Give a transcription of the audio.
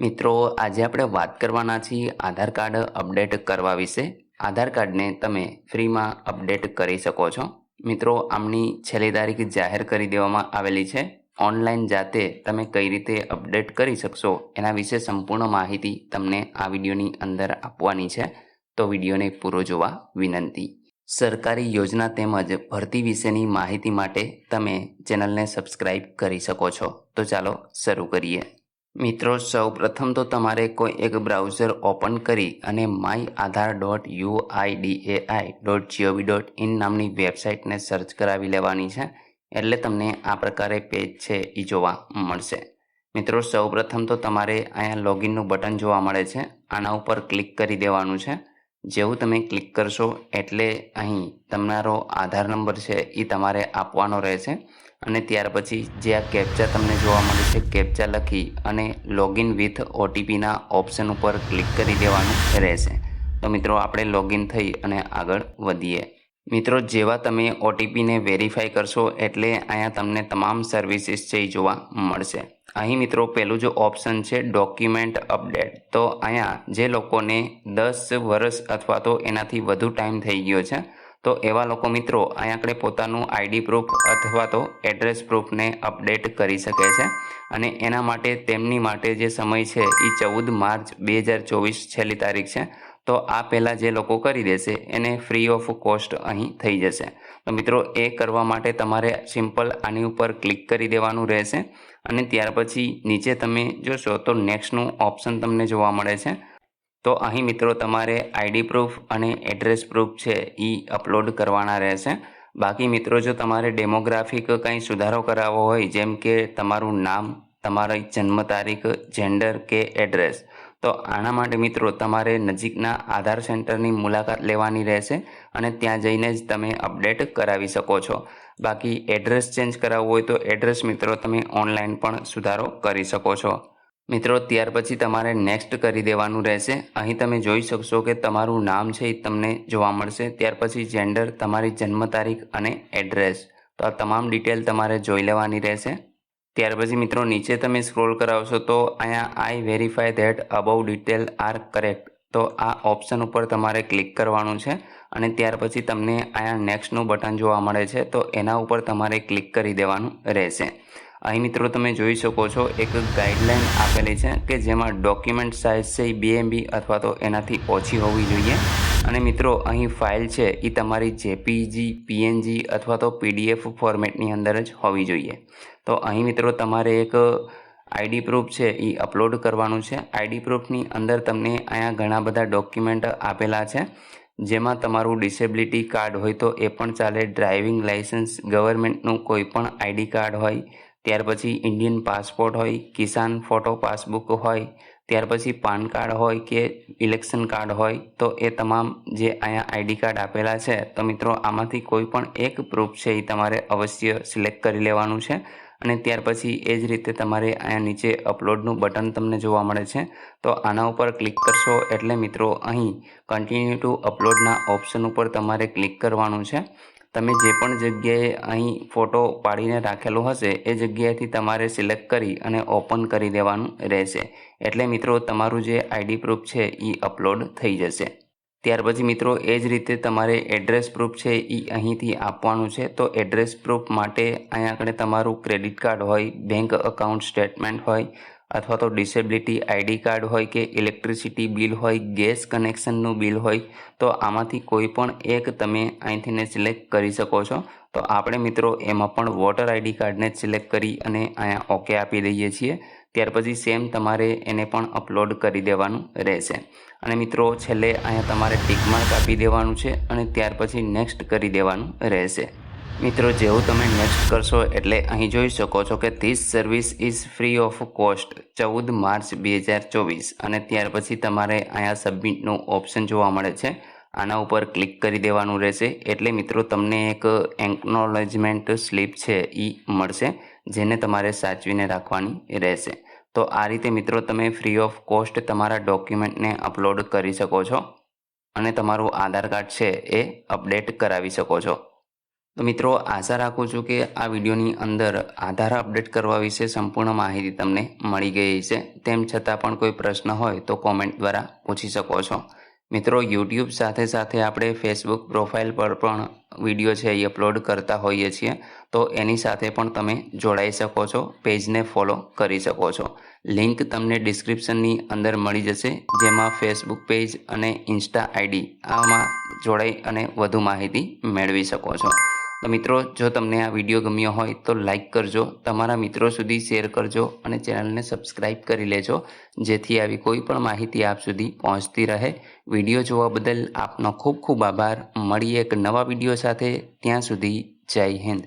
મિત્રો આજે આપણે વાત કરવાના છીએ આધાર કાર્ડ અપડેટ કરવા વિશે। આધાર કાર્ડને તમે ફ્રીમાં અપડેટ કરી શકો છો। મિત્રો આમની છેલ્લી તારીખ જાહેર કરી દેવામાં આવેલી છે। ઓનલાઈન જાતે તમે કઈ રીતે અપડેટ કરી શકશો એના વિશે સંપૂર્ણ માહિતી તમને આ વિડીયોની અંદર આપવાની છે, તો વિડીયોને પૂરો જોવા વિનંતી। સરકારી યોજના તેમજ ભરતી વિશેની માહિતી માટે તમે ચેનલને સબસ્ક્રાઇબ કરી શકો છો। તો ચાલો શરૂ કરીએ। મિત્રો સૌ પ્રથમ તો તમારે કોઈ એક બ્રાઉઝર ઓપન કરી અને myAadhar.uidaa.gov.in નામની વેબસાઇટને સર્ચ કરાવી લેવાની છે। એટલે તમને આ પ્રકારે પેજ છે એ જોવા મળશે। મિત્રો સૌ પ્રથમ તો તમારે અહીંયા લોગિનનું બટન જોવા મળે છે, આના ઉપર ક્લિક કરી દેવાનું છે। જેવું તમે ક્લિક કરશો એટલે અહીં તમારો આધાર નંબર છે એ તમારે આપવાનો રહેશે અને ત્યાર પછી જે આ કેપ્ચા તમને જોવા મળે છે, કેપ્ચા લખી અને લોગિન વિથ ઓટીપીના ઓપ્શન ઉપર ક્લિક કરી દેવાનું રહેશે। તો મિત્રો આપણે લોગિન થઈ અને આગળ વધીએ। મિત્રો જેવા તમે ઓટીપીને વેરીફાઈ કરશો એટલે અહીંયા તમને તમામ સર્વિસીસ છે એ જોવા મળશે। અહીં મિત્રો પહેલું જો ઓપ્શન છે ડોક્યુમેન્ટ અપડેટ, તો અહીંયા જે લોકોને 10 વર્ષ અથવા તો એનાથી વધુ ટાઈમ થઈ ગયો છે તો એવા લોકો મિત્રો અહીંયા આપણે પોતાનું આઈડી પ્રૂફ અથવા તો એડ્રેસ પ્રૂફને અપડેટ કરી શકે છે અને એના માટે તેમની માટે જે સમય છે એ 14 માર્ચ 2024 છેલ્લી તારીખ છે। તો આ પહેલાં જે લોકો કરી દેશે એને ફ્રી ઓફ કોસ્ટ અહીં થઈ જશે। તો મિત્રો એ કરવા માટે તમારે સિમ્પલ આની ઉપર ક્લિક કરી દેવાનું રહેશે અને ત્યાર પછી નીચે તમે જોશો તો નેક્સ્ટનું ઓપ્શન તમને જોવા મળે છે। તો અહીં મિત્રો તમારે આઈડી પ્રૂફ અને એડ્રેસ પ્રૂફ છે એ અપલોડ કરવાના રહેશે। બાકી મિત્રો જો તમારે ડેમોગ્રાફિક કંઈ સુધારો કરાવવો હોય, જેમ કે તમારું નામ, તમારી જન્મ તારીખ, જેન્ડર કે એડ્રેસ, તો આના માટે મિત્રો તમારે નજીકના આધાર સેન્ટરની મુલાકાત લેવાની રહેશે અને ત્યાં જઈને જ તમે અપડેટ કરાવી શકો છો। બાકી એડ્રેસ ચેન્જ કરાવવું હોય તો એડ્રેસ મિત્રો તમે ઓનલાઈન પણ સુધારો કરી શકો છો। મિત્રો ત્યાર પછી તમારે નેક્સ્ટ કરી દેવાનું રહેશે। અહીં તમે જોઈ શકશો કે તમારું નામ છે એ તમને જોવા મળશે, ત્યાર પછી જેન્ડર, તમારી જન્મ તારીખ અને એડ્રેસ, તો આ તમામ ડિટેલ તમારે જોઈ લેવાની રહેશે। ત્યાર પછી મિત્રો નીચે તમે સ્ક્રોલ કરાવશો તો અહીંયા I verify that above detail are correct, તો આ ઓપ્શન ઉપર તમારે ક્લિક કરવાનું છે અને ત્યાર પછી તમને અહીંયા નેક્સ્ટનું બટન જોવા મળે છે, તો એના ઉપર તમારે ક્લિક કરી દેવાનું રહેશે। અહીં મિત્રો તમે જોઈ શકો છો એક ગાઈડલાઈન આપેલી છે કે જેમાં ડોક્યુમેન્ટ સાઇઝ છે એ 2 MB અથવા તો એનાથી ઓછી હોવી જોઈએ અને મિત્રો અહીં ફાઇલ છે એ તમારી જેપીજી, પીએનજી અથવા તો પીડીએફ ફોર્મેટની અંદર જ હોવી જોઈએ। તો અહીં મિત્રો તમારે એક આઈડી પ્રૂફ છે એ અપલોડ કરવાનું છે। આઈડી પ્રૂફની અંદર તમને અહીંયા ઘણા બધા ડોક્યુમેન્ટ આપેલા છે, જેમાં તમારું ડિસેબિલિટી કાર્ડ હોય તો એ પણ ચાલે, ડ્રાઇવિંગ લાઇસન્સ, ગવર્મેન્ટનું કોઈ પણ આઈડી કાર્ડ હોય, ત્યાર પછી ઇન્ડિયન પાસપોર્ટ હોય, કિસાન ફોટો પાસબુક હોય, ત્યાર પછી પાન કાર્ડ હોય કે ઇલેક્શન કાર્ડ હોય, તો એ તમામ જે અહીંયા આઈડી કાર્ડ આપેલા છે તો મિત્રો આમાંથી કોઈ પણ એક પ્રૂફ છે એ તમારે અવશ્ય સિલેક્ટ કરી લેવાનું છે અને ત્યાર પછી એ જ રીતે તમારે અહીંયા નીચે અપલોડનું બટન તમને જોવા મળે છે, તો આના ઉપર ક્લિક કરશો એટલે મિત્રો અહીં કન્ટિન્યુ ટુ અપલોડના ઓપ્શન ઉપર તમારે ક્લિક કરવાનું છે। તમે જે પણ જગ્યાએ અહીં ફોટો પાડીને રાખેલો હશે એ જગ્યાએથી તમારે સિલેક્ટ કરી અને ઓપન કરી દેવાનું રહેશે, એટલે મિત્રો તમારું જે આઈડી પ્રૂફ છે એ અપલોડ થઈ જશે। ત્યાર પછી મિત્રો એ જ રીતે તમારે એડ્રેસ પ્રૂફ છે એ અહીંથી આપવાનું છે। તો એડ્રેસ પ્રૂફ માટે અહીંયા આગળ તમારું ક્રેડિટ કાર્ડ હોય, બેંક અકાઉન્ટ સ્ટેટમેન્ટ હોય અથવા તો ડિસેબિલિટી આઈડી કાર્ડ હોય કે ઇલેક્ટ્રિસિટી બિલ હોય, ગેસ કનેક્શનનું બિલ હોય, તો આમાંથી કોઈ પણ એક તમે અહીંથી સિલેક્ટ કરી શકો છો। તો આપણે મિત્રો એમાં પણ વોટર આઈડી કાર્ડને જ સિલેક્ટ કરી અને અહીંયા ઓકે આપી દઈએ છીએ। ત્યાર પછી સેમ તમારે એને પણ અપલોડ કરી દેવાનું રહેશે અને મિત્રો છેલ્લે અહીંયા તમારે ટિક માર્ક આપી દેવાનું છે અને ત્યાર પછી નેક્સ્ટ કરી દેવાનું રહેશે। મિત્રો જેવું તમે નેક્સ્ટ કરશો એટલે અહીં જોઈ શકો છો કે this service is free of cost 14 March 2024 અને ત્યાર પછી તમારે અહીંયા સબમિટનું ઓપ્શન જોવા મળે છે, આના ઉપર ક્લિક કરી દેવાનું રહેશે એટલે મિત્રો તમને એક એકનોલેજમેન્ટ સ્લિપ છે એ મળશે, જેને તમારે સાચવીને રાખવાની રહેશે। તો આ રીતે મિત્રો તમે ફ્રી ઓફ કોસ્ટ તમારા ડોક્યુમેન્ટને અપલોડ કરી શકો છો અને તમારું આધાર કાર્ડ છે એ અપડેટ કરાવી શકો છો। તો મિત્રો આશા રાખું છું કે આ વિડીયોની અંદર આધાર અપડેટ કરવા વિશે સંપૂર્ણ માહિતી તમને મળી ગઈ છે. તેમ છતાં પણ કોઈ પ્રશ્ન હોય તો કોમેન્ટ દ્વારા પૂછી શકો છો. મિત્રો યુટ્યુબ સાથે સાથે આપણે ફેસબુક પ્રોફાઇલ પર પણ વિડીયો છે એ અપલોડ કરતા હોઈએ છીએ, તો એની સાથે પણ તમે જોડાઈ શકો છો, પેજને ફોલો કરી શકો છો. લિંક તમને ડિસ્ક્રિપ્શનની અંદર મળી જશે, જેમાં ફેસબુક પેજ અને ઇન્સ્ટા આઈડી આમાં જોડાઈ અને વધુ માહિતી મેળવી શકો છો. તો મિત્રો જો તમને આ વિડીયો ગમ્યો હોય તો લાઈક કરજો, તમારા મિત્રો સુધી શેર કરજો અને ચેનલને સબસ્ક્રાઈબ કરી લેજો, જેથી આવી કોઈ પણ માહિતી આપ સુધી પહોંચતી રહે. વિડીયો જોવા બદલ આપનો ખૂબ ખૂબ આભાર. મળીએ એક નવા વિડીયો સાથે. ત્યાં સુધી જય હિન્દ.